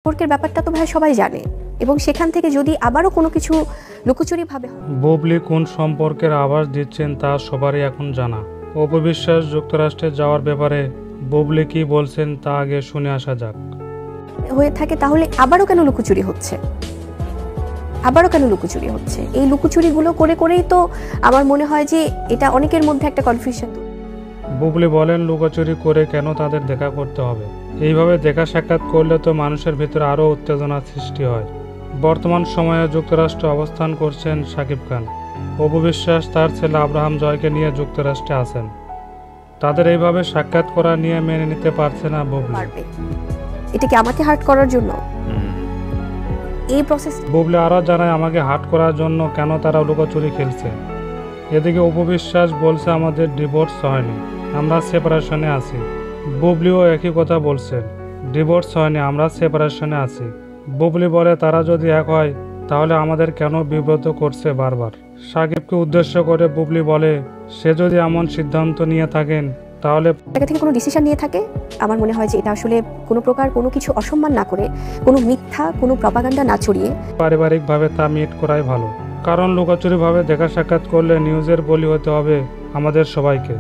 সম্পর্কের ব্যাপারটা তো ভাই সবাই জানে এবং সেখান থেকে যদি আবারও কোনো কিছু লুকোচুরি ভাবে বুবলি কোন সম্পর্কের আভাস দিচ্ছেন তা সবারই এখন জানা। অপবিশ্বাস যুক্তরাষ্ট্রে যাওয়ার ব্যাপারে বুবলি কি বলছেন তা আগে শুনে আসা যাক। হয়ে থাকে তাহলে আবারও কেন লুকোচুরি হচ্ছে, এই লুকোচুরিগুলো করে করেই তো আমার মনে হয় যে এটা অনেকের মধ্যে একটা কনফিউশন। বুবলি বলেন লুকোচুরি করে কেন তাদের দেখা করতে হবে, এইভাবে দেখা সাক্ষাৎ করলে তো মানুষের ভিতরে আরও উত্তেজনার সৃষ্টি হয়। বর্তমান সময়ে যুক্তরাষ্ট্রে অবস্থান করছেন শাকিব খান। অপবিশ্বাস তার ছেলে আব্রাহাম জয়কে নিয়ে যুক্তরাষ্ট্রে আছেন। তাদের এইভাবে সাক্ষাৎ করা নিয়ে মেনে নিতে পারছে না বুবলি। এটা কি আমাকে হার্ট করার জন্য এই প্রসেস? বুবলি আরও জানায় আমাকে হার্ট করার জন্য কেন তারা লুকোচুরি খেলছে। এদিকে অপবিশ্বাস বলছে আমাদের ডিভোর্স হয়নি, আমরা সেপারেশনে আছি। বুবলিও একই কথা বলছেন, ডিভোর্স হয়নি, আমরা সেপারেশনে আছি। বুবলি বলে তারা যদি এক হয় তাহলে আমাদের কেন বিব্রত করছে বারবার। সাকিবকে উদ্দেশ্য করে বুবলি বলে সে যদি এমন সিদ্ধান্ত নিয়ে থাকেন তাহলে জায়গা থেকে কোনো ডিসিশন নিয়ে থাকে, আমার মনে হয় যে এটা আসলে কোনো প্রকার কোনো কিছু অসম্মান না করে, কোনো মিথ্যা কোনো প্রপাগান্ডা না ছড়িয়ে পারিবারিকভাবে তা মিট করাই ভালো। কারণ লুকোচুরিভাবে দেখা সাক্ষাৎ করলে নিউজের বলি হতে হবে আমাদের সবাইকে।